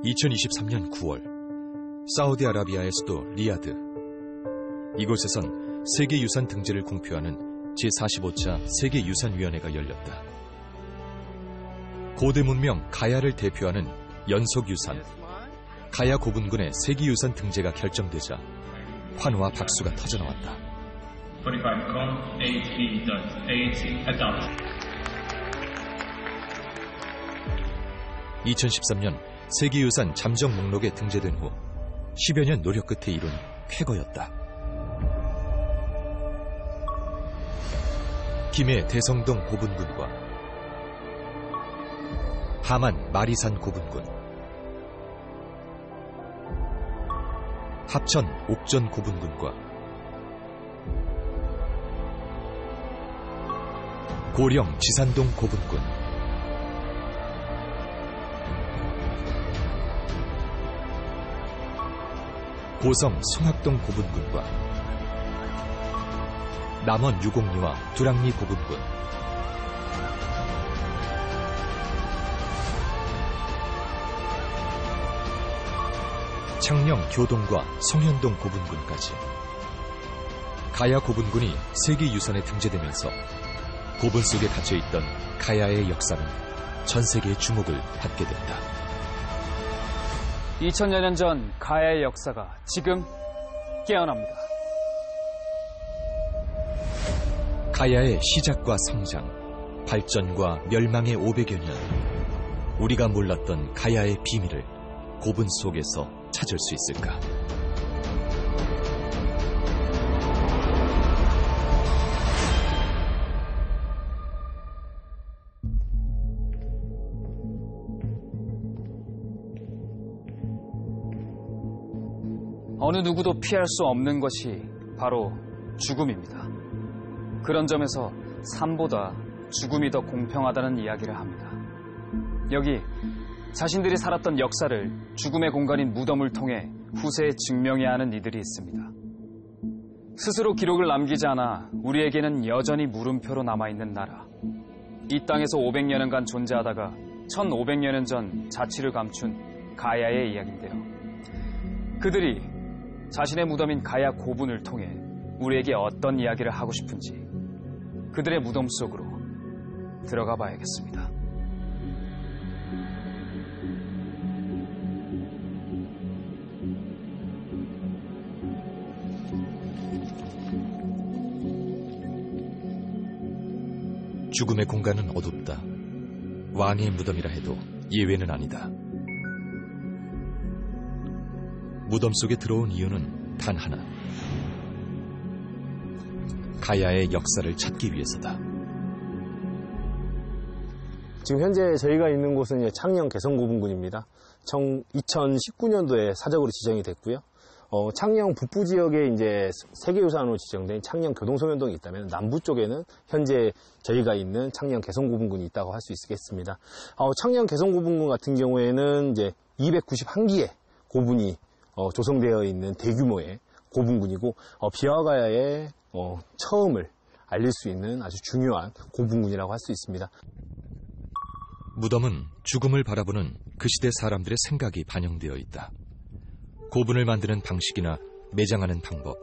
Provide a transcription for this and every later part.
2023년 9월, 사우디아라비아의 수도 리야드. 이곳에선 세계유산 등재를 공표하는 제45차 세계유산위원회가 열렸다. 고대 문명 가야를 대표하는 연속유산, 가야 고분군의 세계유산 등재가 결정되자 환호와 박수가 터져나왔다. 2013년 세계유산 잠정 목록에 등재된 후 10여 년 노력 끝에 이룬 쾌거였다. 김해 대성동 고분군과 하만 마리산 고분군, 합천 옥전 고분군과 고령 지산동 고분군, 고성 송학동 고분군과 남원 유곡리와 두랑리 고분군, 창녕 교동과 성현동 고분군까지 가야 고분군이 세계유산에 등재되면서 고분 속에 갇혀있던 가야의 역사는 전 세계의 주목을 받게 됐다. 2000여 년 전 가야의 역사가 지금 깨어납니다. 가야의 시작과 성장, 발전과 멸망의 500여 년, 우리가 몰랐던 가야의 비밀을 고분 속에서 찾을 수 있을까? 어느 누구도 피할 수 없는 것이 바로 죽음입니다. 그런 점에서 삶보다 죽음이 더 공평하다는 이야기를 합니다. 여기 자신들이 살았던 역사를 죽음의 공간인 무덤을 통해 후세에 증명해야 하는 이들이 있습니다. 스스로 기록을 남기지 않아 우리에게는 여전히 물음표로 남아있는 나라. 이 땅에서 500여년간 존재하다가 1500여 년 전 자취를 감춘 가야의 이야기인데요. 그들이 자신의 무덤인 가야 고분을 통해 우리에게 어떤 이야기를 하고 싶은지 그들의 무덤 속으로 들어가 봐야겠습니다. 죽음의 공간은 어둡다. 왕의 무덤이라 해도 예외는 아니다. 무덤 속에 들어온 이유는 단 하나. 가야의 역사를 찾기 위해서다. 지금 현재 저희가 있는 곳은 이제 창녕 개성고분군입니다. 2019년도에 사적으로 지정이 됐고요. 창녕 북부 지역에 이제 세계유산으로 지정된 창녕 교동소면동이 있다면 남부 쪽에는 현재 저희가 있는 창녕 개성고분군이 있다고 할 수 있겠습니다. 창녕 개성고분군 같은 경우에는 이제 291기의 고분이 조성되어 있는 대규모의 고분군이고 비화가야의 처음을 알릴 수 있는 아주 중요한 고분군이라고 할 수 있습니다. 무덤은 죽음을 바라보는 그 시대 사람들의 생각이 반영되어 있다. 고분을 만드는 방식이나 매장하는 방법,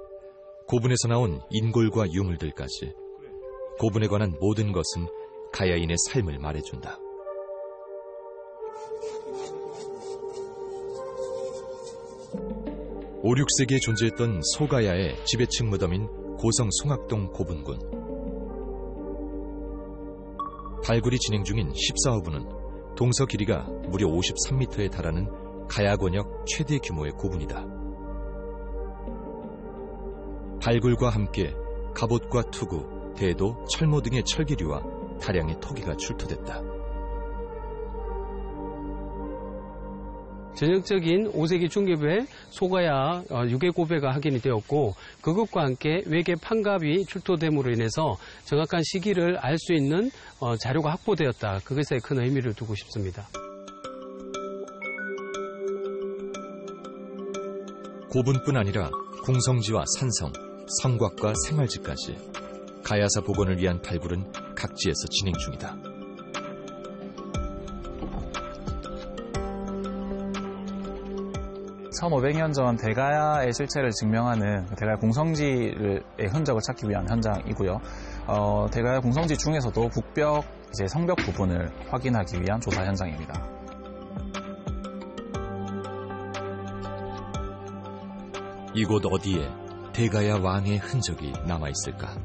고분에서 나온 인골과 유물들까지 고분에 관한 모든 것은 가야인의 삶을 말해준다. 5, 6세기에 존재했던 소가야의 지배층 무덤인 고성 송학동 고분군. 발굴이 진행 중인 14호분은 동서 길이가 무려 53m에 달하는 가야 권역 최대 규모의 고분이다. 발굴과 함께 갑옷과 투구, 대도, 철모 등의 철기류와 다량의 토기가 출토됐다. 전형적인 5세기 중기부의 소가야 유괴고배가 확인이 되었고 그것과 함께 외계 판갑이 출토됨으로 인해서 정확한 시기를 알 수 있는 자료가 확보되었다. 그것에 큰 의미를 두고 싶습니다. 고분뿐 아니라 공성지와 산성, 성곽과 생활지까지 가야사 복원을 위한 발굴은 각지에서 진행 중이다. 1500년 전 대가야의 실체를 증명하는 대가야 공성지의 흔적을 찾기 위한 현장이고요. 대가야 공성지 중에서도 북벽 성벽 부분을 확인하기 위한 조사 현장입니다. 이곳 어디에 대가야 왕의 흔적이 남아있을까?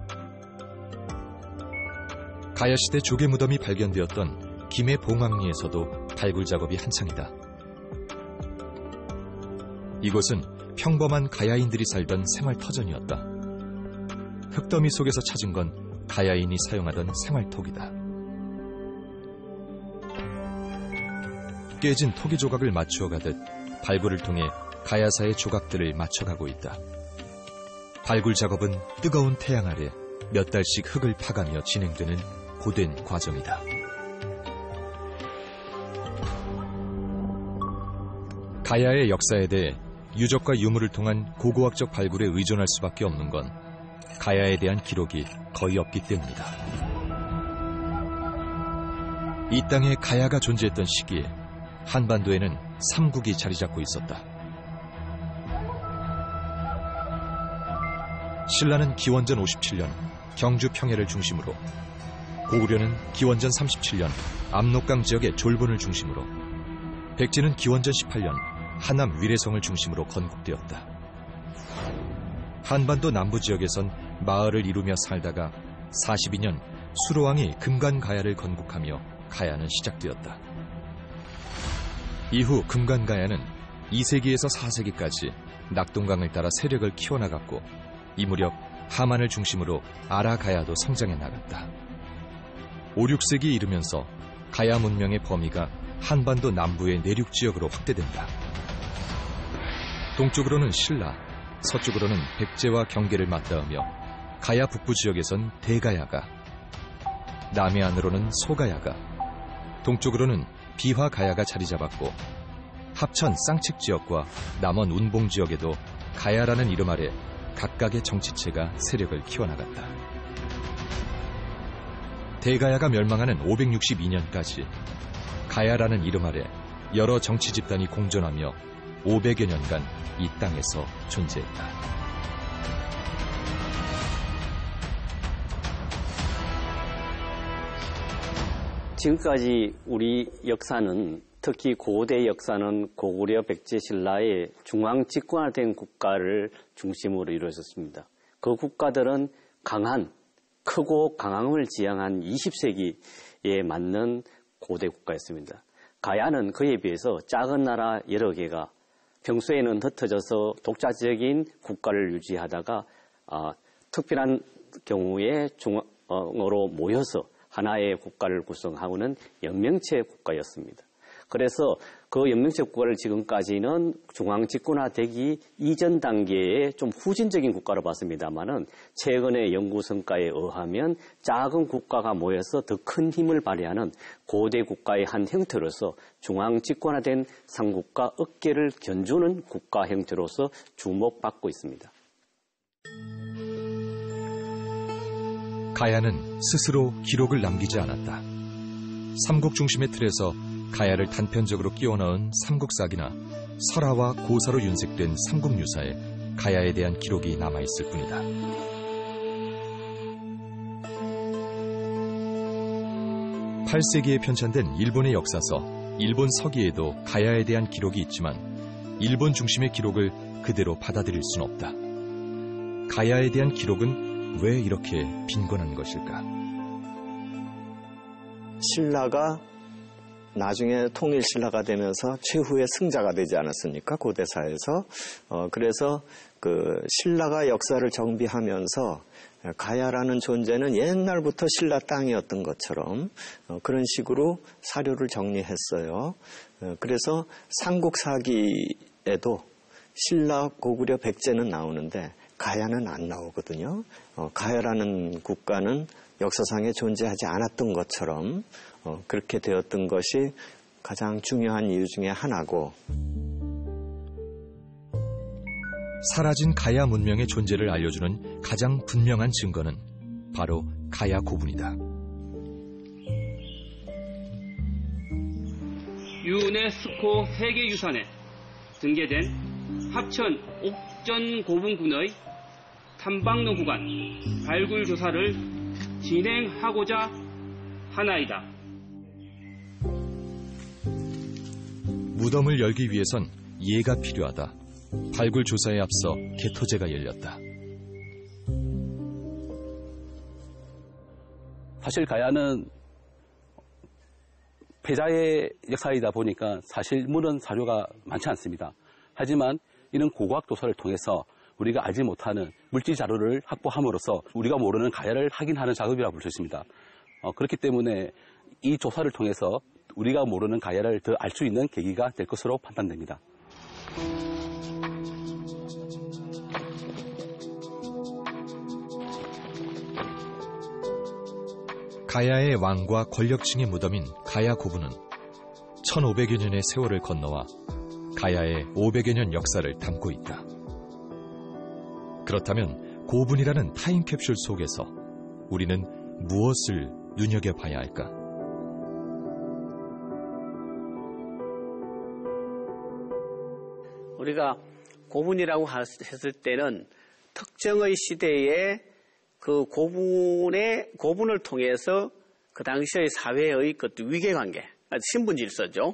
가야시대 조개 무덤이 발견되었던 김해 봉황리에서도 발굴 작업이 한창이다. 이곳은 평범한 가야인들이 살던 생활터전이었다. 흙더미 속에서 찾은 건 가야인이 사용하던 생활톡이다. 깨진 토기 조각을 맞추어 가듯 발굴을 통해 가야사의 조각들을 맞춰가고 있다. 발굴 작업은 뜨거운 태양 아래 몇 달씩 흙을 파가며 진행되는 고된 과정이다. 가야의 역사에 대해 유적과 유물을 통한 고고학적 발굴에 의존할 수밖에 없는 건 가야에 대한 기록이 거의 없기 때문이다. 이 땅에 가야가 존재했던 시기에 한반도에는 삼국이 자리 잡고 있었다. 신라는 기원전 57년 경주 평야를 중심으로, 고구려는 기원전 37년 압록강 지역의 졸본을 중심으로, 백제는 기원전 18년 하남 위례성을 중심으로 건국되었다. 한반도 남부 지역에선 마을을 이루며 살다가 42년 수로왕이 금관가야를 건국하며 가야는 시작되었다. 이후 금관가야는 2세기에서 4세기까지 낙동강을 따라 세력을 키워나갔고, 이 무렵 하만을 중심으로 아라가야도 성장해 나갔다. 5, 6세기 이르면서 가야 문명의 범위가 한반도 남부의 내륙 지역으로 확대된다. 동쪽으로는 신라, 서쪽으로는 백제와 경계를 맞닿으며 가야 북부 지역에선 대가야가, 남해안으로는 소가야가, 동쪽으로는 비화가야가 자리 잡았고, 합천 쌍책 지역과 남원 운봉 지역에도 가야라는 이름 아래 각각의 정치체가 세력을 키워나갔다. 대가야가 멸망하는 562년까지 가야라는 이름 아래 여러 정치 집단이 공존하며 500여 년간 이 땅에서 존재했다. 지금까지 우리 역사는, 특히 고대 역사는 고구려 백제 신라의 중앙 집권화된 국가를 중심으로 이루어졌습니다. 그 국가들은 강한, 크고 강함을 지향한 20세기에 맞는 고대 국가였습니다. 가야는 그에 비해서 작은 나라 여러 개가 평소에는 흩어져서 독자적인 국가를 유지하다가 특별한 경우에 중앙으로 모여서 하나의 국가를 구성하고는 연명체 국가였습니다. 그래서 그 연명체 국가를 지금까지는 중앙 집권화되기 이전 단계의 좀 후진적인 국가로 봤습니다만은, 최근의 연구 성과에 의하면 작은 국가가 모여서 더 큰 힘을 발휘하는 고대 국가의 한 형태로서 중앙 집권화된 삼국과 어깨를 견주는 국가 형태로서 주목받고 있습니다. 가야는 스스로 기록을 남기지 않았다. 삼국 중심의 틀에서 가야를 단편적으로 끼워 넣은 삼국사기나 설화와 고사로 윤색된 삼국유사에 가야에 대한 기록이 남아있을 뿐이다. (8세기에) 편찬된 일본의 역사서 일본 서기에도 가야에 대한 기록이 있지만 일본 중심의 기록을 그대로 받아들일 순 없다. 가야에 대한 기록은 왜 이렇게 빈곤한 것일까? 신라가 나중에 통일신라가 되면서 최후의 승자가 되지 않았습니까? 고대사에서. 그래서 그 신라가 역사를 정비하면서 가야라는 존재는 옛날부터 신라 땅이었던 것처럼 그런 식으로 사료를 정리했어요. 그래서 삼국사기에도 신라, 고구려, 백제는 나오는데 가야는 안 나오거든요. 가야라는 국가는 역사상에 존재하지 않았던 것처럼 그렇게 되었던 것이 가장 중요한 이유 중에 하나고, 사라진 가야 문명의 존재를 알려주는 가장 분명한 증거는 바로 가야 고분이다. 유네스코 세계유산에 등재된 합천 옥전 고분군의 탐방로 구간 발굴 조사를 진행하고자 하나이다. 무덤을 열기 위해선 예가 필요하다. 발굴 조사에 앞서 개토제가 열렸다. 사실 가야는 패자의 역사이다 보니까 사실 문헌 사료가 많지 않습니다. 하지만 이런 고고학 조사를 통해서 우리가 알지 못하는 물질 자료를 확보함으로써 우리가 모르는 가야를 확인하는 작업이라고 볼 수 있습니다. 그렇기 때문에 이 조사를 통해서 우리가 모르는 가야를 더 알 수 있는 계기가 될 것으로 판단됩니다. 가야의 왕과 권력층의 무덤인 가야 고분은 1500여 년의 세월을 건너와 가야의 500여 년 역사를 담고 있다. 그렇다면 고분이라는 타임캡슐 속에서 우리는 무엇을 눈여겨봐야 할까? 우리가 고분이라고 했을 때는 특정의 시대에 그 고분을 통해서 그 당시의 사회의 그 위계관계, 신분질서죠.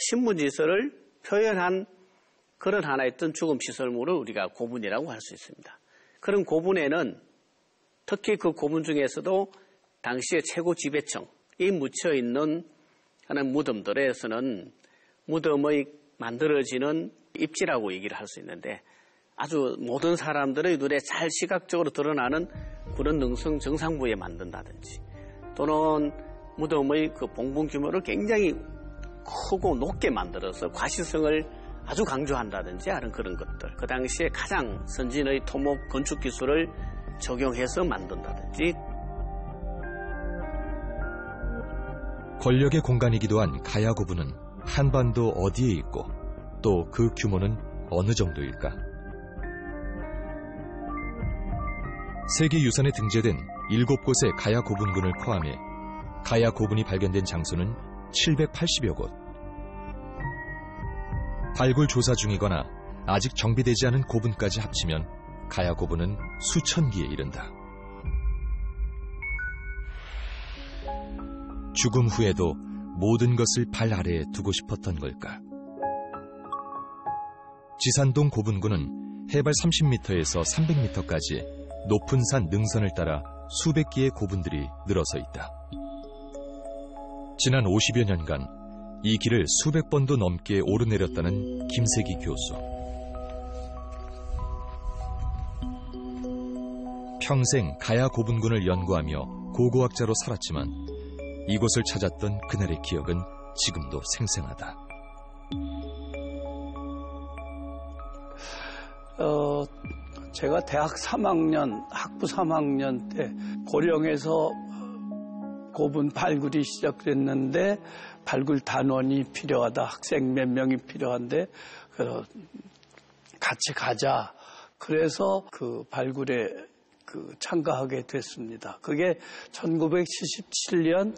신분질서를 표현한 그런 하나의 어떤 죽음 시설물을 우리가 고분이라고 할 수 있습니다. 그런 고분에는 특히 그 고분 중에서도 당시의 최고 지배층이 묻혀 있는 하는 무덤들에서는 무덤의 만들어지는 입지라고 얘기를 할 수 있는데 아주 모든 사람들의 눈에 잘 시각적으로 드러나는 그런 능성 정상부에 만든다든지 또는 무덤의 그 봉분 규모를 굉장히 크고 높게 만들어서 과시성을 아주 강조한다든지 하는 그런 것들. 그 당시에 가장 선진의 토목 건축 기술을 적용해서 만든다든지. 권력의 공간이기도 한 가야 고분은 한반도 어디에 있고 또 그 규모는 어느 정도일까? 세계유산에 등재된 7곳의 가야 고분군을 포함해 가야 고분이 발견된 장소는 780여 곳. 발굴 조사 중이거나 아직 정비되지 않은 고분까지 합치면 가야 고분은 수천 기에 이른다. 죽음 후에도 모든 것을 발 아래에 두고 싶었던 걸까? 지산동 고분군은 해발 30m에서 300m까지 높은 산 능선을 따라 수백 개의 고분들이 늘어서 있다. 지난 50여 년간 이 길을 수백 번도 넘게 오르내렸다는 김세기 교수. 평생 가야 고분군을 연구하며 고고학자로 살았지만 이곳을 찾았던 그날의 기억은 지금도 생생하다. 제가 대학 3학년, 학부 3학년 때 고령에서 고분 발굴이 시작됐는데 발굴 단원이 필요하다. 학생 몇 명이 필요한데 같이 가자. 그래서 그 발굴에 참가하게 됐습니다. 그게 1977년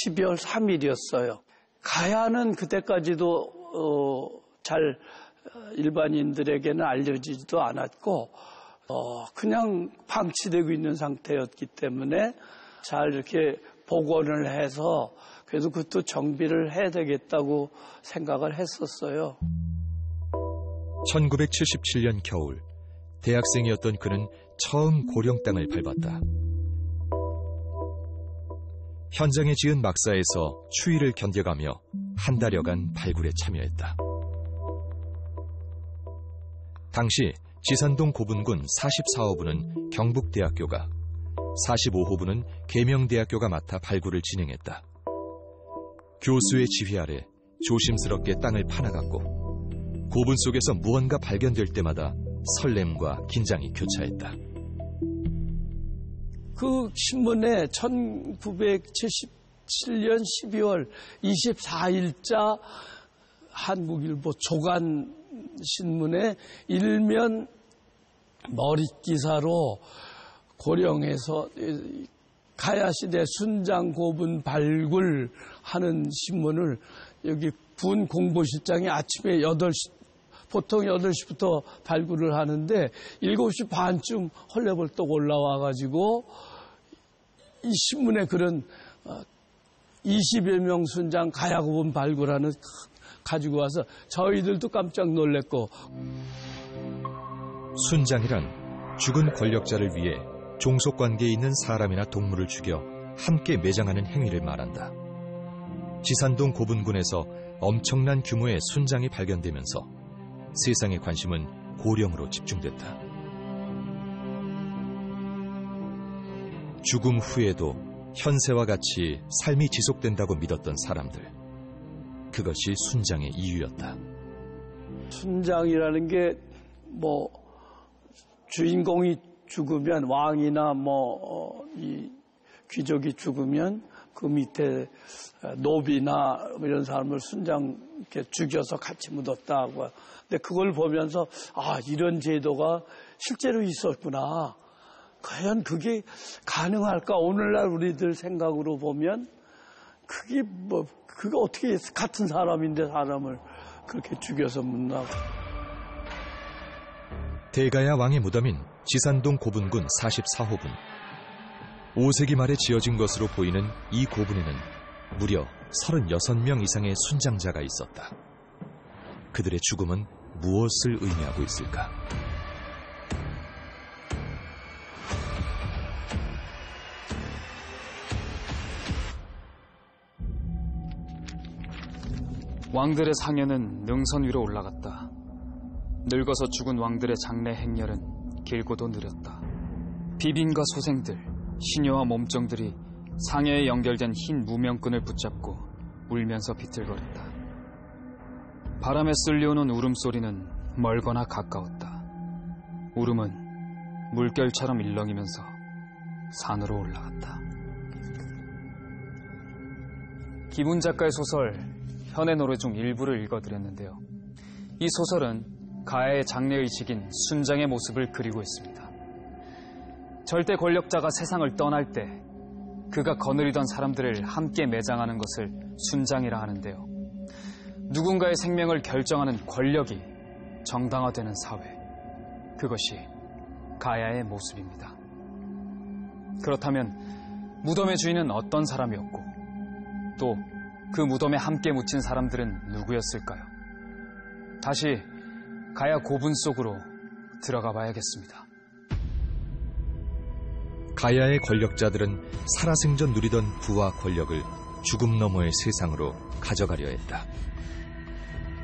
12월 3일이었어요. 가야는 그때까지도 잘 일반인들에게는 알려지지도 않았고 그냥 방치되고 있는 상태였기 때문에 잘 이렇게 복원을 해서 그래도 그것도 정비를 해야 되겠다고 생각을 했었어요. 1977년 겨울 대학생이었던 그는 처음 고령 땅을 밟았다. 현장에 지은 막사에서 추위를 견뎌가며 한 달여간 발굴에 참여했다. 당시 지산동 고분군 44호부는 경북대학교가, 45호부는 계명대학교가 맡아 발굴을 진행했다. 교수의 지휘 아래 조심스럽게 땅을 파나갔고 고분 속에서 무언가 발견될 때마다 설렘과 긴장이 교차했다. 그 신문에 1977년 12월 24일자 한국일보 조간 신문에 일면 머릿기사로 고령에서 가야시대 순장 고분 발굴하는 신문을 여기 군 공보실장이 아침에 8시 보통 8시부터 발굴을 하는데 7시 반쯤 헐레벌떡 올라와가지고 이 신문에 그런 20여 명 순장 가야고분 발굴하는 가지고 와서 저희들도 깜짝 놀랐고. 순장이란 죽은 권력자를 위해 종속관계에 있는 사람이나 동물을 죽여 함께 매장하는 행위를 말한다. 지산동 고분군에서 엄청난 규모의 순장이 발견되면서 세상의 관심은 고령으로 집중됐다. 죽음 후에도 현세와 같이 삶이 지속된다고 믿었던 사람들. 그것이 순장의 이유였다. 순장이라는 게 주인공이 죽으면 왕이나 이 귀족이 죽으면 그 밑에 노비나 이런 사람을 순장 이렇게 죽여서 같이 묻었다고. 근데 그걸 보면서 이런 제도가 실제로 있었구나. 과연 그게 가능할까? 오늘날 우리들 생각으로 보면 그게 어떻게 같은 사람인데 사람을 그렇게 죽여서 묻나. 대가야 왕의 무덤인 지산동 고분군 44호분. 5세기 말에 지어진 것으로 보이는 이 고분에는 무려 36명 이상의 순장자가 있었다. 그들의 죽음은 무엇을 의미하고 있을까? 왕들의 상여는 능선 위로 올라갔다. 늙어서 죽은 왕들의 장례 행렬은 길고도 느렸다. 비빈과 소생들, 시녀와 몸종들이 상여에 연결된 흰 무명끈을 붙잡고 울면서 비틀거렸다. 바람에 쓸려오는 울음소리는 멀거나 가까웠다. 울음은 물결처럼 일렁이면서 산으로 올라갔다. 기분 작가의 소설 현의 노래 중 일부를 읽어드렸는데요. 이 소설은 가야의 장례의식인 순장의 모습을 그리고 있습니다. 절대 권력자가 세상을 떠날 때 그가 거느리던 사람들을 함께 매장하는 것을 순장이라 하는데요. 누군가의 생명을 결정하는 권력이 정당화되는 사회, 그것이 가야의 모습입니다. 그렇다면 무덤의 주인은 어떤 사람이었고 또 그 무덤에 함께 묻힌 사람들은 누구였을까요? 다시 가야 고분 속으로 들어가 봐야겠습니다. 가야의 권력자들은 살아생전 누리던 부와 권력을 죽음 너머의 세상으로 가져가려 했다.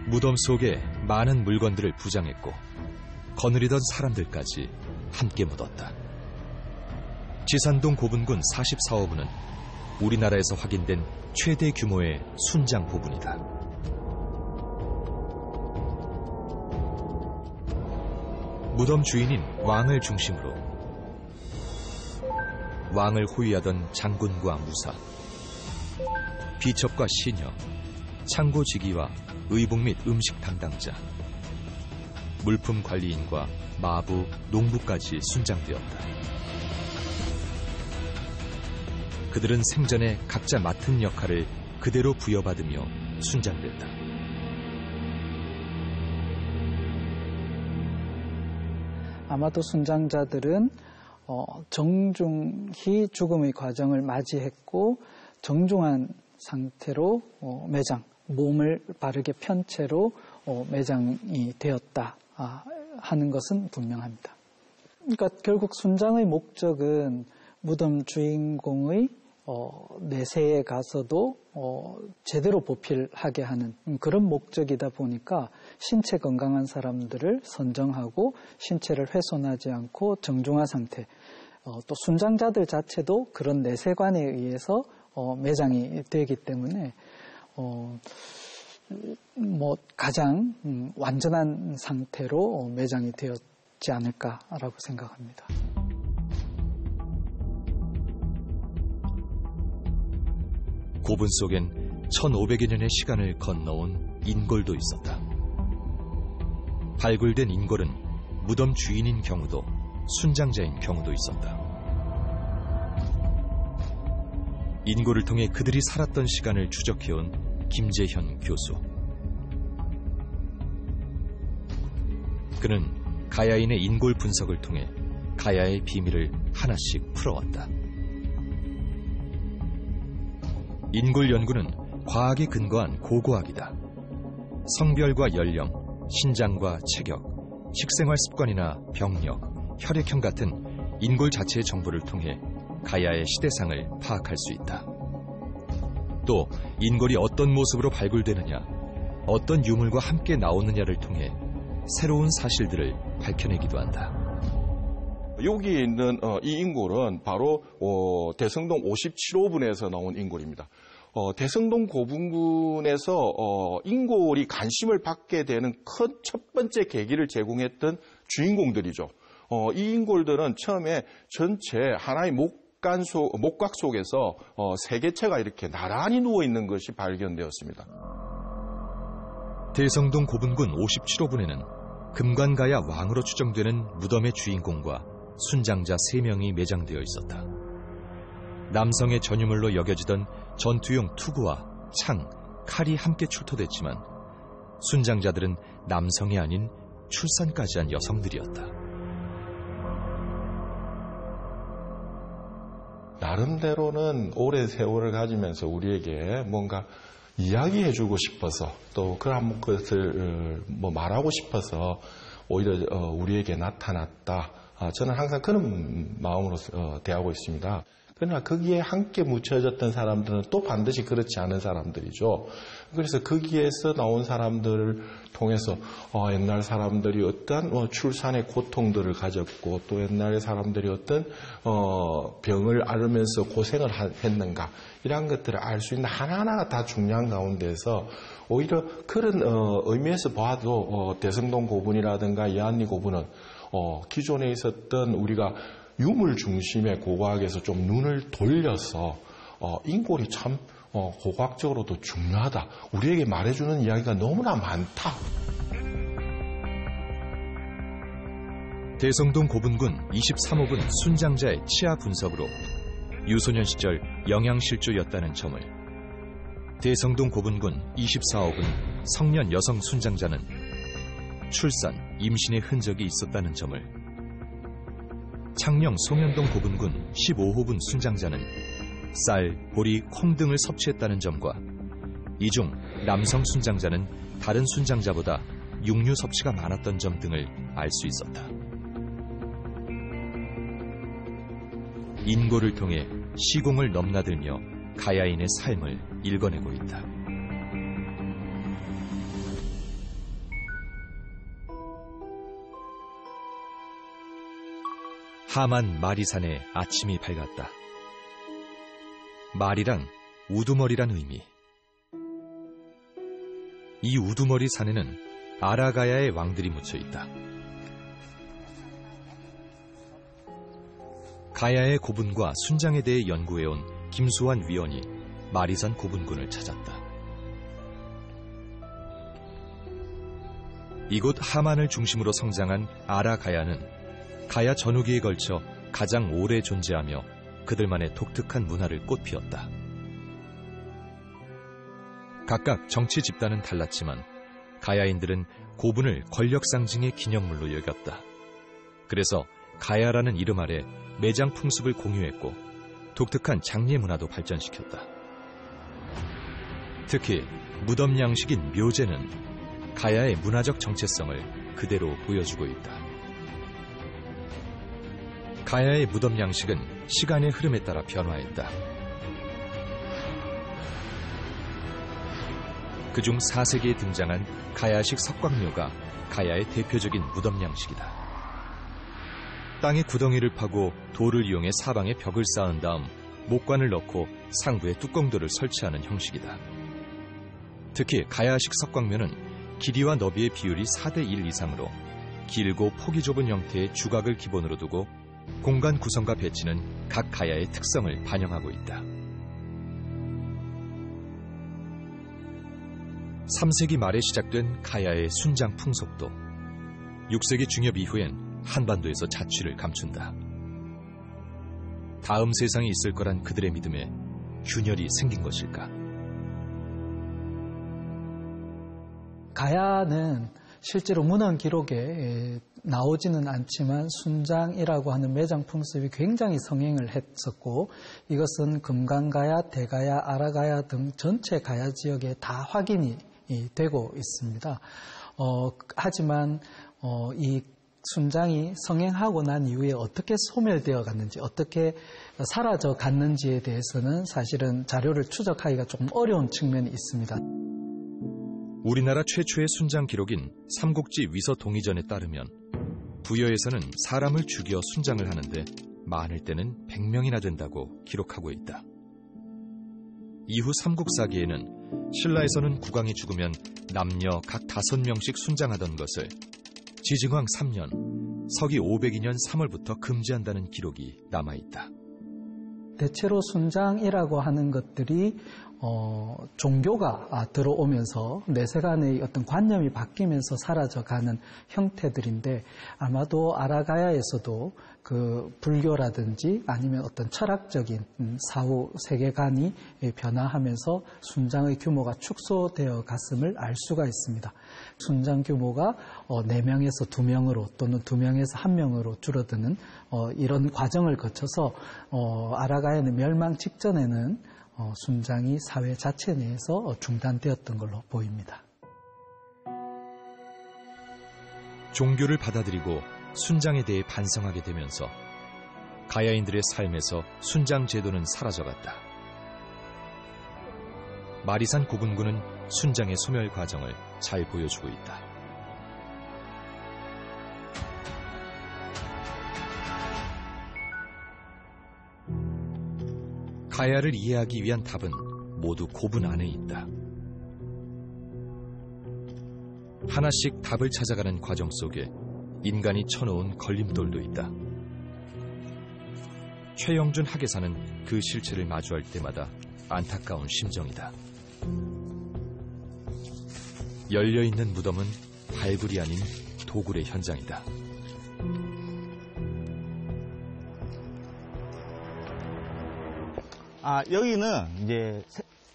무덤 속에 많은 물건들을 부장했고 거느리던 사람들까지 함께 묻었다. 지산동 고분군 44호분은 우리나라에서 확인된 최대 규모의 순장 고분이다. 무덤 주인인 왕을 중심으로 왕을 호위하던 장군과 무사, 비첩과 시녀, 창고지기와 의복 및 음식 담당자, 물품 관리인과 마부, 농부까지 순장되었다. 그들은 생전에 각자 맡은 역할을 그대로 부여받으며 순장됐다. 아마도 순장자들은 정중히 죽음의 과정을 맞이했고 정중한 상태로 매장, 몸을 바르게 편 채로 매장이 되었다 하는 것은 분명합니다. 그러니까 결국 순장의 목적은 무덤 주인공의 내세에 가서도 제대로 보필하게 하는 그런 목적이다 보니까 신체 건강한 사람들을 선정하고 신체를 훼손하지 않고 정중한 상태, 또 순장자들 자체도 그런 내세관에 의해서 매장이 되기 때문에 가장 완전한 상태로 매장이 되었지 않을까라고 생각합니다. 고분 속엔 1500여 년의 시간을 건너온 인골도 있었다. 발굴된 인골은 무덤 주인인 경우도 순장자인 경우도 있었다. 인골을 통해 그들이 살았던 시간을 추적해온 김재현 교수. 그는 가야인의 인골 분석을 통해 가야의 비밀을 하나씩 풀어왔다. 인골 연구는 과학에 근거한 고고학이다. 성별과 연령, 신장과 체격, 식생활 습관이나 병력, 혈액형 같은 인골 자체의 정보를 통해 가야의 시대상을 파악할 수 있다. 또 인골이 어떤 모습으로 발굴되느냐, 어떤 유물과 함께 나오느냐를 통해 새로운 사실들을 밝혀내기도 한다. 여기 있는 이 인골은 바로 대성동 57호분에서 나온 인골입니다. 대성동 고분군에서 인골이 관심을 받게 되는 큰 첫 번째 계기를 제공했던 주인공들이죠. 이 인골들은 처음에 전체 하나의 목각 속에서 세 개체가 이렇게 나란히 누워 있는 것이 발견되었습니다. 대성동 고분군 57호분에는 금관가야 왕으로 추정되는 무덤의 주인공과 순장자 3명이 매장되어 있었다. 남성의 전유물로 여겨지던 전투용 투구와 창, 칼이 함께 출토됐지만 순장자들은 남성이 아닌 출산까지 한 여성들이었다. 나름대로는 오랜 세월을 가지면서 우리에게 뭔가 이야기해주고 싶어서 또 그런 것을 말하고 싶어서 오히려 우리에게 나타났다. 저는 항상 그런 마음으로 대하고 있습니다. 그러나 거기에 함께 묻혀졌던 사람들은 또 반드시 그렇지 않은 사람들이죠. 그래서 거기에서 나온 사람들을 통해서 옛날 사람들이 어떤 출산의 고통들을 가졌고 또 옛날의 사람들이 어떤 병을 앓으면서 고생을 했는가 이런 것들을 알 수 있는 하나하나가 다 중요한 가운데서 오히려 그런 의미에서 봐도 대성동 고분이라든가 이한리 고분은 기존에 있었던 우리가 유물 중심의 고고학에서 좀 눈을 돌려서 인골이 참 고고학적으로도 중요하다. 우리에게 말해주는 이야기가 너무나 많다. 대성동 고분군 23호분 순장자의 치아 분석으로 유소년 시절 영양실조였다는 점을, 대성동 고분군 24호분 성년 여성 순장자는 출산, 임신의 흔적이 있었다는 점을, 창녕 송현동 고분군 15호분 순장자는 쌀, 보리, 콩 등을 섭취했다는 점과 이 중 남성 순장자는 다른 순장자보다 육류 섭취가 많았던 점 등을 알 수 있었다. 인골을 통해 시공을 넘나들며 가야인의 삶을 읽어내고 있다. 하만 마리산의 아침이 밝았다. 말이랑 우두머리란 의미. 이 우두머리 산에는 아라가야의 왕들이 묻혀 있다. 가야의 고분과 순장에 대해 연구해온 김수환 위원이 마리산 고분군을 찾았다. 이곳 하만을 중심으로 성장한 아라가야는 가야 전후기에 걸쳐 가장 오래 존재하며 그들만의 독특한 문화를 꽃피웠다. 각각 정치 집단은 달랐지만 가야인들은 고분을 권력 상징의 기념물로 여겼다. 그래서 가야라는 이름 아래 매장 풍습을 공유했고 독특한 장례 문화도 발전시켰다. 특히 무덤 양식인 묘제는 가야의 문화적 정체성을 그대로 보여주고 있다. 가야의 무덤 양식은 시간의 흐름에 따라 변화했다. 그중 4세기에 등장한 가야식 석광묘가 가야의 대표적인 무덤 양식이다. 땅에 구덩이를 파고 돌을 이용해 사방에 벽을 쌓은 다음 목관을 넣고 상부에 뚜껑돌을 설치하는 형식이다. 특히 가야식 석광묘는 길이와 너비의 비율이 4:1 이상으로 길고 폭이 좁은 형태의 주각을 기본으로 두고 공간 구성과 배치는 각 가야의 특성을 반영하고 있다. 3세기 말에 시작된 가야의 순장 풍속도 6세기 중엽 이후엔 한반도에서 자취를 감춘다. 다음 세상이 있을 거란 그들의 믿음에 균열이 생긴 것일까? 가야는 실제로 문헌 기록에 나오지는 않지만 순장이라고 하는 매장 풍습이 굉장히 성행을 했었고 이것은 금강가야, 대가야, 아라가야 등 전체 가야 지역에 다 확인이 되고 있습니다. 하지만 이 순장이 성행하고 난 이후에 어떻게 소멸되어 갔는지, 어떻게 사라져 갔는지에 대해서는 사실은 자료를 추적하기가 조금 어려운 측면이 있습니다. 우리나라 최초의 순장 기록인 삼국지 위서 동의전에 따르면 부여에서는 사람을 죽여 순장을 하는데 많을 때는 100명이나 된다고 기록하고 있다. 이후 삼국사기에는 신라에서는 국왕이 죽으면 남녀 각 5명씩 순장하던 것을 지증왕 3년, 서기 502년 3월부터 금지한다는 기록이 남아있다. 대체로 순장이라고 하는 것들이 종교가 들어오면서 내세간의 어떤 관념이 바뀌면서 사라져가는 형태들인데 아마도 아라가야에서도 그 불교라든지 아니면 어떤 철학적인 사후 세계관이 변화하면서 순장의 규모가 축소되어 갔음을 알 수가 있습니다. 순장 규모가 4명에서 2명으로 또는 2명에서 1명으로 줄어드는 이런 과정을 거쳐서 아라가야는 멸망 직전에는 순장이 사회 자체 내에서 중단되었던 걸로 보입니다. 종교를 받아들이고 순장에 대해 반성하게 되면서 가야인들의 삶에서 순장 제도는 사라져갔다. 마리산 고분군은 순장의 소멸 과정을 잘 보여주고 있다. 가야를 이해하기 위한 답은 모두 고분 안에 있다. 하나씩 답을 찾아가는 과정 속에 인간이 쳐놓은 걸림돌도 있다. 최영준 학예사는 그 실체를 마주할 때마다 안타까운 심정이다. 열려있는 무덤은 발굴이 아닌 도굴의 현장이다. 여기는 이제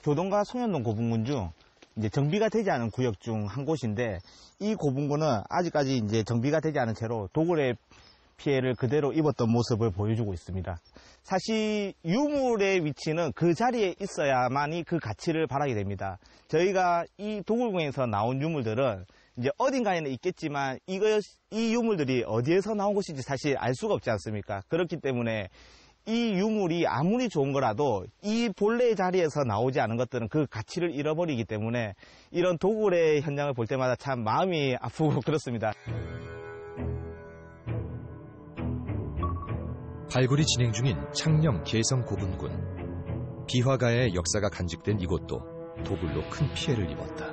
교동과 송현동 고분군 중 이제 정비가 되지 않은 구역 중 한 곳인데 이 고분군은 아직까지 이제 정비가 되지 않은 채로 도굴의 피해를 그대로 입었던 모습을 보여주고 있습니다. 사실 유물의 위치는 그 자리에 있어야만이 그 가치를 발하게 됩니다. 저희가 이 도굴궁에서 나온 유물들은 이제 어딘가에는 있겠지만 이 유물들이 어디에서 나온 것인지 사실 알 수가 없지 않습니까? 그렇기 때문에 이 유물이 아무리 좋은 거라도 이 본래의 자리에서 나오지 않은 것들은 그 가치를 잃어버리기 때문에 이런 도굴의 현장을 볼 때마다 참 마음이 아프고 그렇습니다. 발굴이 진행 중인 창녕 개성 고분군. 비화가의 역사가 간직된 이곳도 도굴로 큰 피해를 입었다.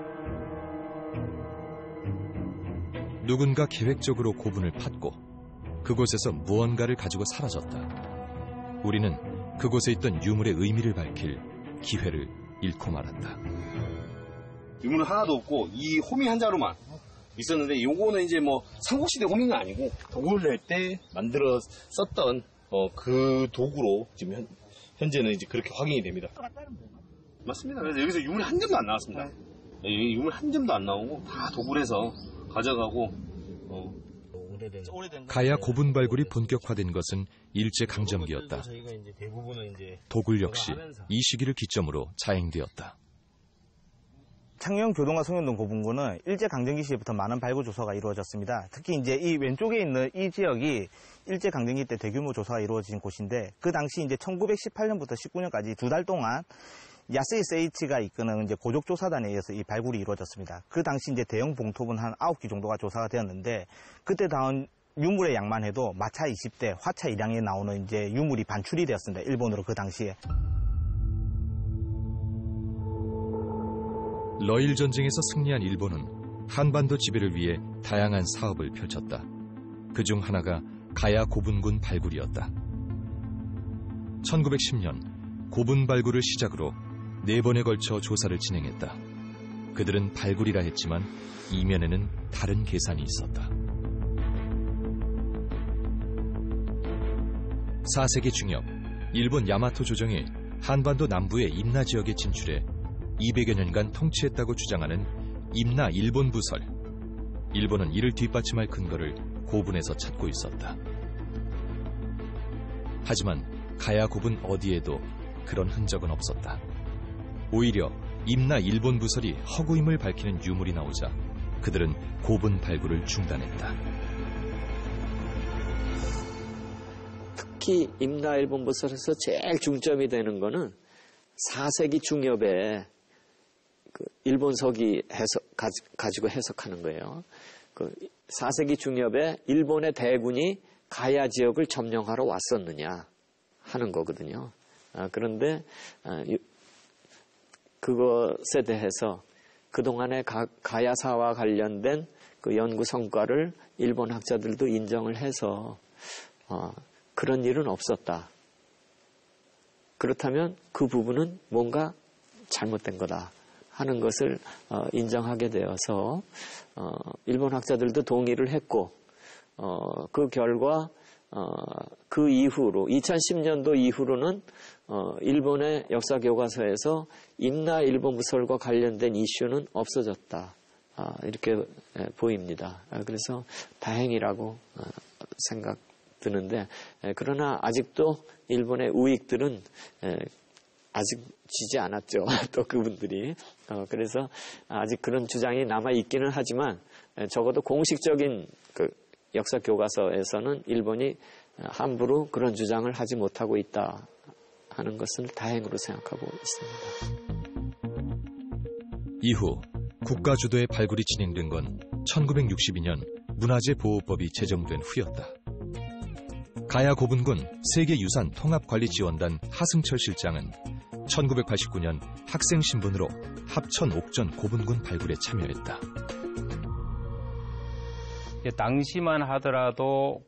누군가 계획적으로 고분을 팠고 그곳에서 무언가를 가지고 사라졌다. 우리는 그곳에 있던 유물의 의미를 밝힐 기회를 잃고 말았다. 유물은 하나도 없고 이 호미 한 자루만 있었는데 요거는 이제 뭐 삼국시대 호미는 아니고 도굴을 할 때 만들어 썼던 그 도구로 지금 현재는 이제 그렇게 확인이 됩니다. 맞습니다. 그래서 여기서 유물 한 점도 안 나왔습니다. 유물 한 점도 안 나오고 다 도굴해서 가져가고 가야 고분 발굴이 본격화된 것은 일제강점기였다. 도굴 역시 이 시기를 기점으로 자행되었다. 창녕 교동과 송현동 고분군은 일제강점기 시부터 많은 발굴 조사가 이루어졌습니다. 특히 이제 이 왼쪽에 있는 이 지역이 일제강점기 때 대규모 조사가 이루어진 곳인데 그 당시 이제 1918년부터 19년까지 2달 동안 야스이 세이치가 이끄는 이제 고족조사단에 의해서 이 발굴이 이루어졌습니다. 그 당시 이제 대형 봉톱은 한 9기 정도가 조사가 되었는데 그때 나온 유물의 양만 해도 마차 20대, 화차 1량에 나오는 이제 유물이 반출이 되었습니다. 일본으로 그 당시에. 러일 전쟁에서 승리한 일본은 한반도 지배를 위해 다양한 사업을 펼쳤다. 그중 하나가 가야 고분군 발굴이었다. 1910년 고분 발굴을 시작으로 4번에 걸쳐 조사를 진행했다. 그들은 발굴이라 했지만 이면에는 다른 계산이 있었다. 4세기 중엽, 일본 야마토 조정이 한반도 남부의 임나 지역에 진출해 200여 년간 통치했다고 주장하는 임나 일본 부설. 일본은 이를 뒷받침할 근거를 고분에서 찾고 있었다. 하지만 가야 고분 어디에도 그런 흔적은 없었다. 오히려 임나 일본 부설이 허구임을 밝히는 유물이 나오자 그들은 고분 발굴을 중단했다. 특히 임나 일본 부설에서 제일 중점이 되는 거는 4세기 중엽에 그 일본서기 가지고 해석하는 거예요. 그 4세기 중엽에 일본의 대군이 가야 지역을 점령하러 왔었느냐 하는 거거든요. 그런데 그것에 대해서 그동안의 가야사와 관련된 그 연구 성과를 일본 학자들도 인정을 해서 그런 일은 없었다. 그렇다면 그 부분은 뭔가 잘못된 거다 하는 것을 인정하게 되어서 일본 학자들도 동의를 했고 그 결과 그 이후로 2010년도 이후로는 일본의 역사 교과서에서 임나 일본 부설과 관련된 이슈는 없어졌다. 이렇게 보입니다. 그래서 다행이라고 생각 드는데 그러나 아직도 일본의 우익들은 아직 지지 않았죠. 또 그분들이. 그래서 아직 그런 주장이 남아 있기는 하지만 적어도 공식적인 그 역사 교과서에서는 일본이 함부로 그런 주장을 하지 못하고 있다 하는 것을 다행으로 생각하고 있습니다. 이후 국가 주도의 발굴이 진행된 건 1962년 문화재 보호법이 제정된 후였다. 가야 고분군 세계유산 통합관리지원단 하승철 실장은 1989년 학생 신분으로 합천 옥전 고분군 발굴에 참여했다. 당시만 하더라도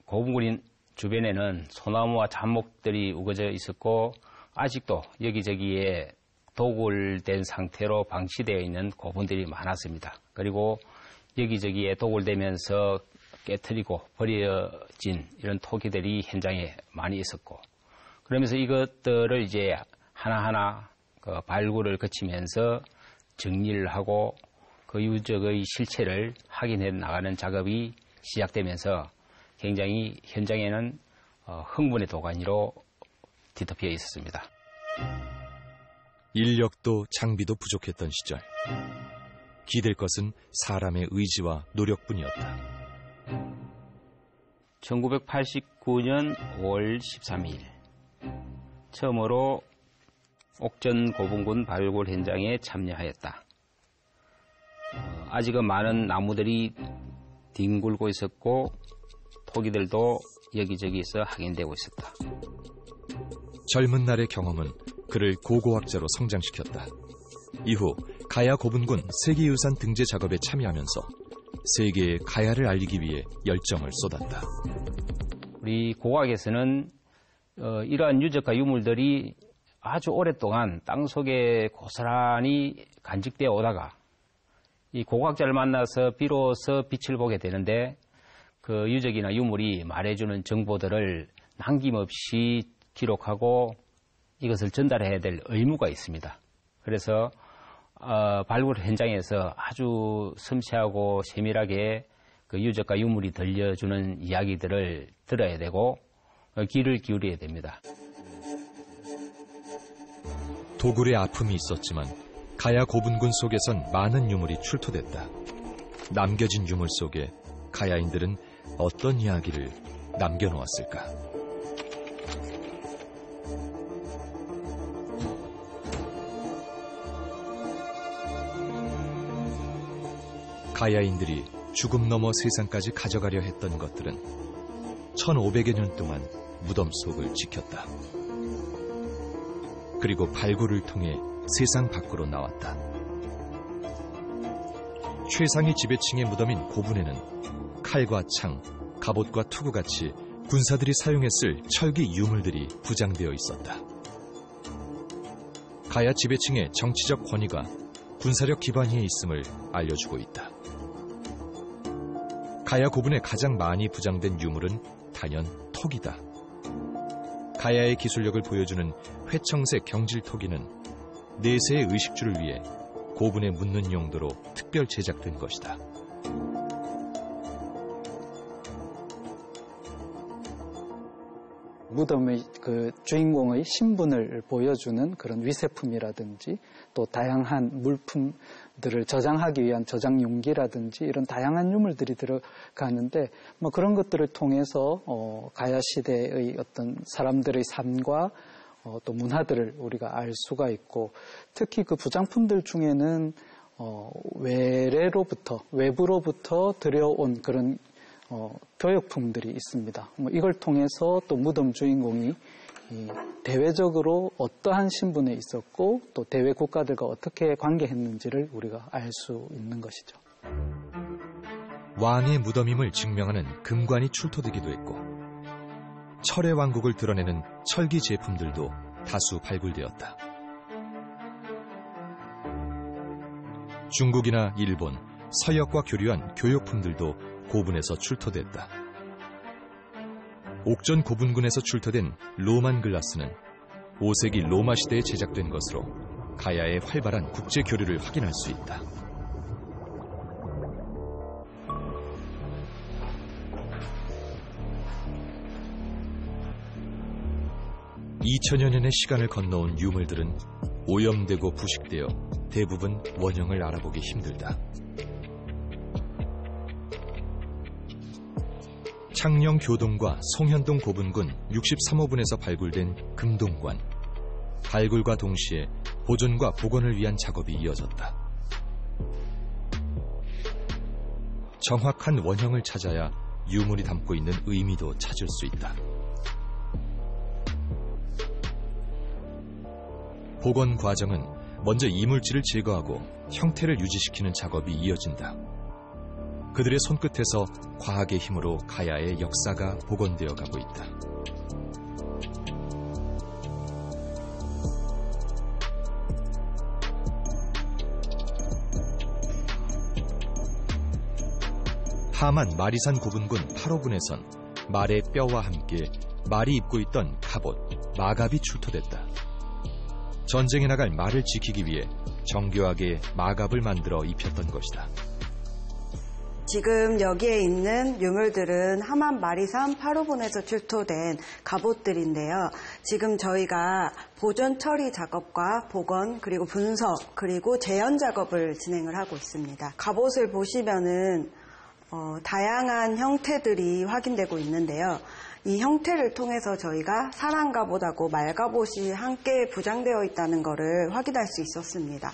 고분군 주변에는 소나무와 잡목들이 우거져 있었고 아직도 여기저기에 도굴된 상태로 방치되어 있는 고분들이 많았습니다. 그리고 여기저기에 도굴되면서 깨트리고 버려진 이런 토기들이 현장에 많이 있었고 그러면서 이것들을 이제 하나하나 발굴을 거치면서 정리를 하고 그 유적의 실체를 확인해 나가는 작업이 시작되면서 굉장히 현장에는 흥분의 도가니로 뒤덮여 있었습니다. 인력도 장비도 부족했던 시절 기댈 것은 사람의 의지와 노력뿐이었다. 1989년 5월 13일 처음으로 옥전 고분군 발굴 현장에 참여하였다. 아직은 많은 나무들이 뒹굴고 있었고 토기들도 여기저기서 확인되고 있었다. 젊은 날의 경험은 그를 고고학자로 성장시켰다. 이후 가야 고분군 세계유산 등재 작업에 참여하면서 세계에 가야를 알리기 위해 열정을 쏟았다. 우리 고고학에서는 이러한 유적과 유물들이 아주 오랫동안 땅속에 고스란히 간직되어 오다가 이 고고학자를 만나서 비로소 빛을 보게 되는데 그 유적이나 유물이 말해주는 정보들을 남김없이 기록하고 이것을 전달해야 될 의무가 있습니다. 그래서 발굴 현장에서 아주 섬세하고 세밀하게 그 유적과 유물이 들려주는 이야기들을 들어야 되고 귀를 기울여야 됩니다. 도굴의 아픔이 있었지만 가야 고분군 속에선 많은 유물이 출토됐다. 남겨진 유물 속에 가야인들은 어떤 이야기를 남겨놓았을까? 가야인들이 죽음 넘어 세상까지 가져가려 했던 것들은 1500여 년 동안 무덤 속을 지켰다. 그리고 발굴을 통해 세상 밖으로 나왔다. 최상위 지배층의 무덤인 고분에는 칼과 창, 갑옷과 투구같이 군사들이 사용했을 철기 유물들이 부장되어 있었다. 가야 지배층의 정치적 권위가 군사력 기반 위에 있음을 알려주고 있다. 가야 고분에 가장 많이 부장된 유물은 단연 토기다. 가야의 기술력을 보여주는 회청색 경질 토기는 내세의 의식주를 위해 고분에 묻는 용도로 특별 제작된 것이다. 무덤의 그 주인공의 신분을 보여주는 그런 위세품이라든지 또 다양한 물품들을 저장하기 위한 저장 용기라든지 이런 다양한 유물들이 들어가는데 뭐 그런 것들을 통해서 가야 시대의 어떤 사람들의 삶과 또 문화들을 우리가 알 수가 있고 특히 그 부장품들 중에는 외부로부터 들여온 그런 교역품들이 있습니다. 이걸 통해서 또 무덤 주인공이 대외적으로 어떠한 신분에 있었고 또 대외 국가들과 어떻게 관계했는지를 우리가 알 수 있는 것이죠. 왕의 무덤임을 증명하는 금관이 출토되기도 했고 철의 왕국을 드러내는 철기 제품들도 다수 발굴되었다. 중국이나 일본, 서역과 교류한 교역품들도 고분에서 출토됐다. 옥전 고분군에서 출토된 로만 글라스는 5세기 로마 시대에 제작된 것으로 가야의 활발한 국제 교류를 확인할 수 있다. (2000여 년의) 시간을 건너온 유물들은 오염되고 부식되어 대부분 원형을 알아보기 힘들다. 창녕 교동과 송현동 고분군 63호분에서 발굴된 금동관. 발굴과 동시에 보존과 복원을 위한 작업이 이어졌다. 정확한 원형을 찾아야 유물이 담고 있는 의미도 찾을 수 있다. 복원 과정은 먼저 이물질을 제거하고 형태를 유지시키는 작업이 이어진다. 그들의 손끝에서 과학의 힘으로 가야의 역사가 복원되어 가고 있다. 하만 마리산 고분군 8호분에선 말의 뼈와 함께 말이 입고 있던 갑옷, 마갑이 출토됐다. 전쟁에 나갈 말을 지키기 위해 정교하게 마갑을 만들어 입혔던 것이다. 지금 여기에 있는 유물들은 하만 마리산 8호분에서 출토된 갑옷들인데요. 지금 저희가 보존 처리 작업과 복원 그리고 분석 그리고 재현 작업을 진행을 하고 있습니다. 갑옷을 보시면은 다양한 형태들이 확인되고 있는데요. 이 형태를 통해서 저희가 사람 갑옷하고 말 갑옷이 함께 부장되어 있다는 것을 확인할 수 있었습니다.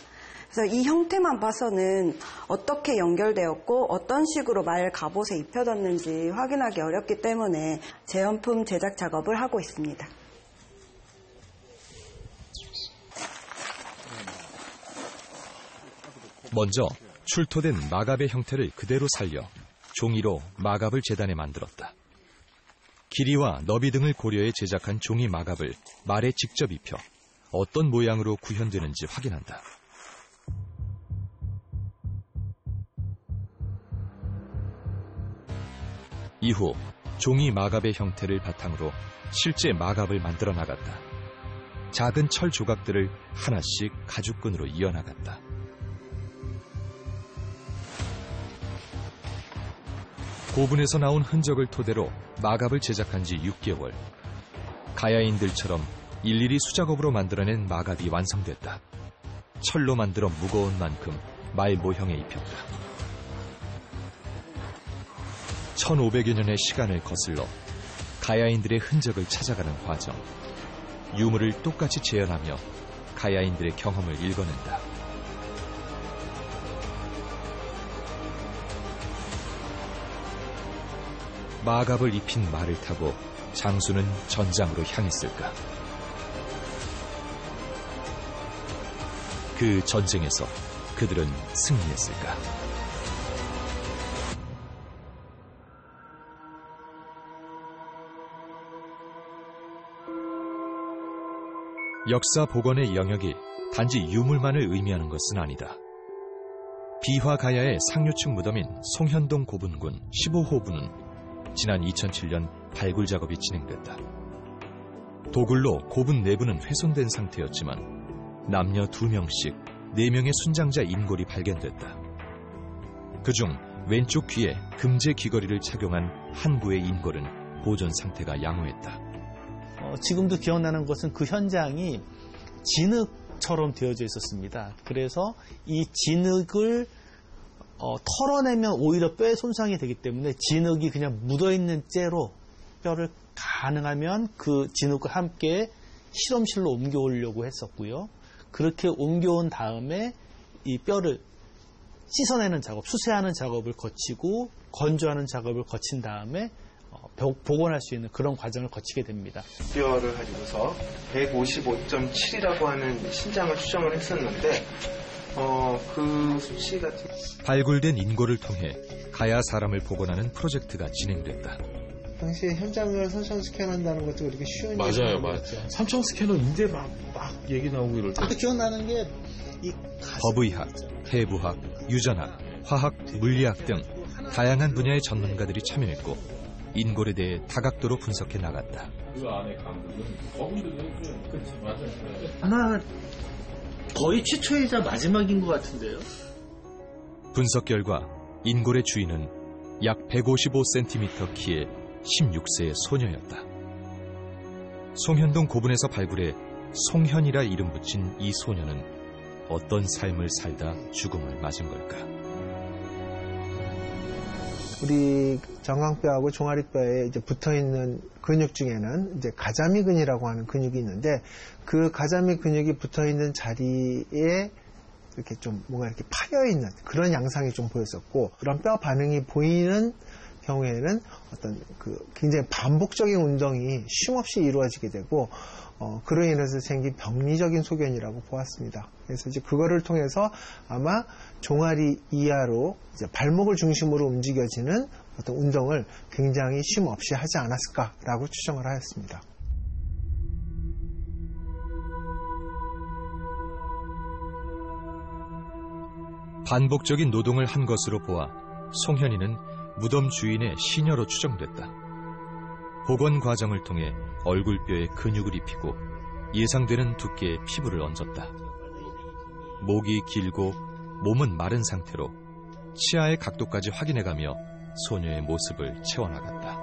그래서 이 형태만 봐서는 어떻게 연결되었고 어떤 식으로 말 갑옷에 입혀졌는지 확인하기 어렵기 때문에 재현품 제작 작업을 하고 있습니다. 먼저 출토된 마갑의 형태를 그대로 살려 종이로 마갑을 재단해 만들었다. 길이와 너비 등을 고려해 제작한 종이 마갑을 말에 직접 입혀 어떤 모양으로 구현되는지 확인한다. 이후 종이 마갑의 형태를 바탕으로 실제 마갑을 만들어 나갔다. 작은 철 조각들을 하나씩 가죽끈으로 이어나갔다. 고분에서 나온 흔적을 토대로 마갑을 제작한 지 6개월. 가야인들처럼 일일이 수작업으로 만들어낸 마갑이 완성됐다. 철로 만들어 무거운 만큼 말 모형에 입혔다. 1500여 년의 시간을 거슬러 가야인들의 흔적을 찾아가는 과정. 유물을 똑같이 재현하며 가야인들의 경험을 읽어낸다. 마갑을 입힌 말을 타고 장수는 전장으로 향했을까? 그 전쟁에서 그들은 승리했을까? 역사 복원의 영역이 단지 유물만을 의미하는 것은 아니다. 비화가야의 상류층 무덤인 송현동 고분군 15호분은 지난 2007년 발굴 작업이 진행됐다. 도굴로 고분 내부는 훼손된 상태였지만 남녀 2명씩 4명의 순장자 인골이 발견됐다. 그중 왼쪽 귀에 금제 귀걸이를 착용한 한 부의 인골은 보존 상태가 양호했다. 지금도 기억나는 것은 그 현장이 진흙처럼 되어져 있었습니다. 그래서 이 진흙을 털어내면 오히려 뼈에 손상이 되기 때문에 진흙이 그냥 묻어있는 채로 뼈를 가능하면 그 진흙과 함께 실험실로 옮겨오려고 했었고요. 그렇게 옮겨온 다음에 이 뼈를 씻어내는 작업, 수세하는 작업을 거치고 건조하는 작업을 거친 다음에 복원할 수 있는 그런 과정을 거치게 됩니다. 뼈를 가지고서 155.7이라고 하는 신장을 추정을 했었는데 그 수치 같은 발굴된 인골을 통해 가야 사람을 복원하는 프로젝트가 진행됐다. 당시에 현장을 선청 스캔한다는 것도 그렇게 쉬운 일이 맞아요, 아니었죠. 맞아요. 삼청 스캐너 이제 막 얘기 나오고 이럴 때. 기억나는 게 법의학, 해부학, 유전학, 화학, 물리학 등 다양한 분야의 전문가들이 참여했고 인골에 대해 다각도로 분석해 나갔다. 그 안에 강물은 거분들은 그렇지 맞아요. 아마 거의 최초이자 마지막인 것 같은데요. 분석 결과 인골의 주인은 약 155cm 키의 16세의 소녀였다. 송현동 고분에서 발굴해 송현이라 이름 붙인 이 소녀는 어떤 삶을 살다 죽음을 맞은 걸까? 우리 정강뼈하고 종아리뼈에 이제 붙어 있는 근육 중에는 이제 가자미근이라고 하는 근육이 있는데 그 가자미 근육이 붙어 있는 자리에 이렇게 좀 뭔가 이렇게 파여 있는 그런 양상이 좀 보였었고 그런 뼈 반응이 보이는 경우에는 어떤 그 굉장히 반복적인 운동이 쉼없이 이루어지게 되고 그로 인해서 생긴 병리적인 소견이라고 보았습니다. 그래서 이제 그거를 통해서 아마 종아리 이하로 이제 발목을 중심으로 움직여지는 어떤 운동을 굉장히 쉼없이 하지 않았을까라고 추정을 하였습니다. 반복적인 노동을 한 것으로 보아 송현이는 무덤 주인의 시녀로 추정됐다. 복원 과정을 통해 얼굴뼈에 근육을 입히고 예상되는 두께의 피부를 얹었다. 목이 길고 몸은 마른 상태로 치아의 각도까지 확인해가며 소녀의 모습을 채워나갔다.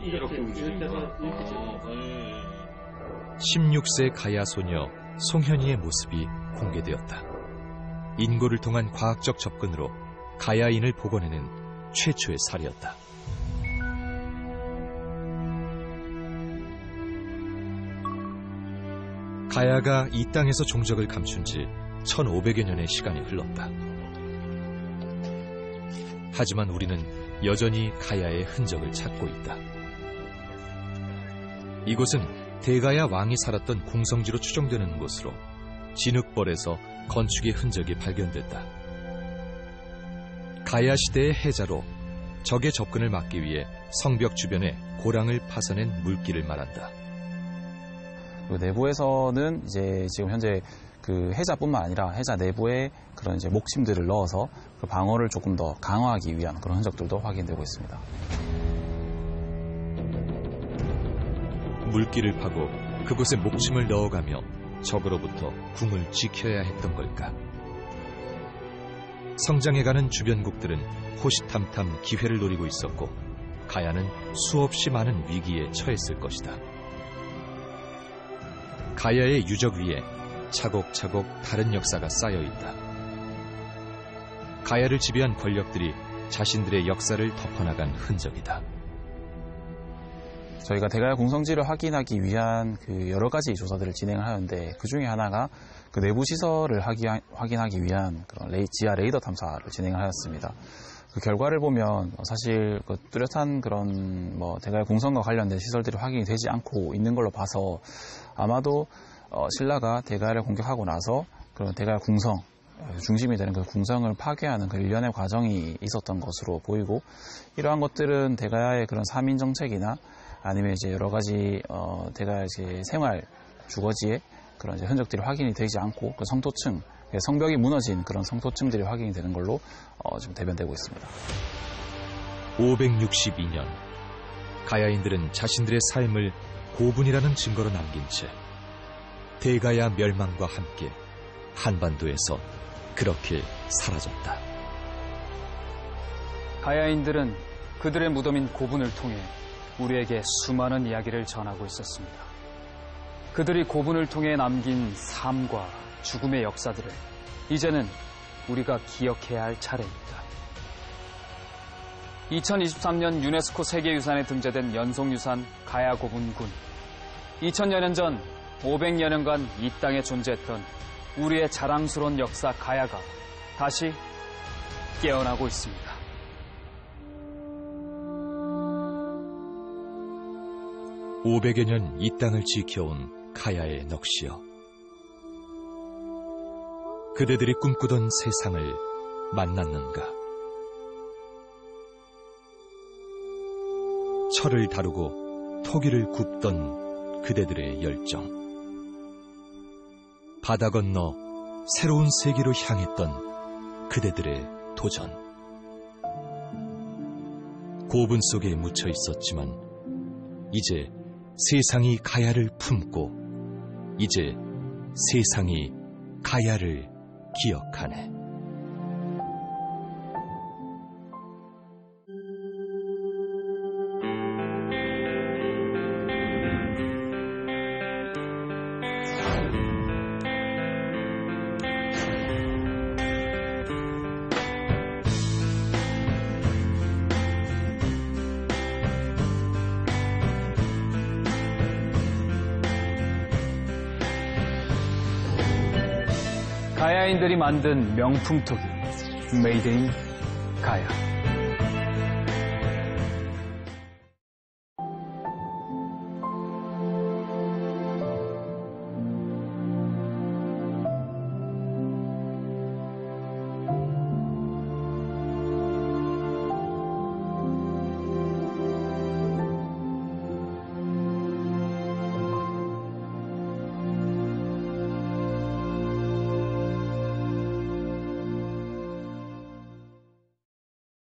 이렇게 움직이니까 16세 가야 소녀 송현이의 모습이 공개되었다. 인골을 통한 과학적 접근으로 가야인을 복원해낸 최초의 사례였다. 가야가 이 땅에서 종적을 감춘 지 1500여 년의 시간이 흘렀다. 하지만 우리는 여전히 가야의 흔적을 찾고 있다. 이곳은 대가야 왕이 살았던 공성지로 추정되는 곳으로 진흙벌에서 건축의 흔적이 발견됐다. 가야 시대의 해자로 적의 접근을 막기 위해 성벽 주변에 고랑을 파서낸 물길을 말한다. 내부에서는 이제 지금 현재 그 해자뿐만 아니라 해자 내부에 그런 이제 목심들을 넣어서 그 방어를 조금 더 강화하기 위한 그런 흔적들도 확인되고 있습니다. 물길을 파고 그곳에 목심을 넣어가며 적으로부터 궁을 지켜야 했던 걸까? 성장해가는 주변국들은 호시탐탐 기회를 노리고 있었고 가야는 수없이 많은 위기에 처했을 것이다. 가야의 유적 위에 차곡차곡 다른 역사가 쌓여있다. 가야를 지배한 권력들이 자신들의 역사를 덮어나간 흔적이다. 저희가 대가야 공성지를 확인하기 위한 그 여러 가지 조사들을 진행을 하는데 그 중에 하나가 그 내부 시설을 확인하기 위한 그런 지하 레이더 탐사를 진행을 하였습니다. 그 결과를 보면 사실 그 뚜렷한 그런 대가야 공성과 관련된 시설들이 확인이 되지 않고 있는 걸로 봐서 아마도 신라가 대가야를 공격하고 나서 그런 대가야 궁성 중심이 되는 그 궁성을 파괴하는 그 일련의 과정이 있었던 것으로 보이고 이러한 것들은 대가야의 그런 사민 정책이나 아니면 이제 여러 가지 대가야 이제 생활 주거지에 그런 이제 흔적들이 확인이 되지 않고 그 성토층 성벽이 무너진 그런 성토층들이 확인이 되는 걸로 지금 대변되고 있습니다. 562년 가야인들은 자신들의 삶을 고분이라는 증거로 남긴 채 대가야 멸망과 함께 한반도에서 그렇게 사라졌다. 가야인들은 그들의 무덤인 고분을 통해 우리에게 수많은 이야기를 전하고 있었습니다. 그들이 고분을 통해 남긴 삶과 죽음의 역사들을 이제는 우리가 기억해야 할 차례입니다. 2023년 유네스코 세계유산에 등재된 연속유산 가야고분군. 2000여 년 전 500여 년간 이 땅에 존재했던 우리의 자랑스러운 역사 가야가 다시 깨어나고 있습니다. (500여 년) 이 땅을 지켜온 가야의 넋이여, 그대들이 꿈꾸던 세상을 만났는가? 철을 다루고 토기를 굽던 그대들의 열정, 바다 건너 새로운 세계로 향했던 그대들의 도전. 고분 속에 묻혀 있었지만 이제 세상이 가야를 품고, 이제 세상이 가야를 기억하네. 가야인들이 만든 명품 토기, 메이드 인 가야.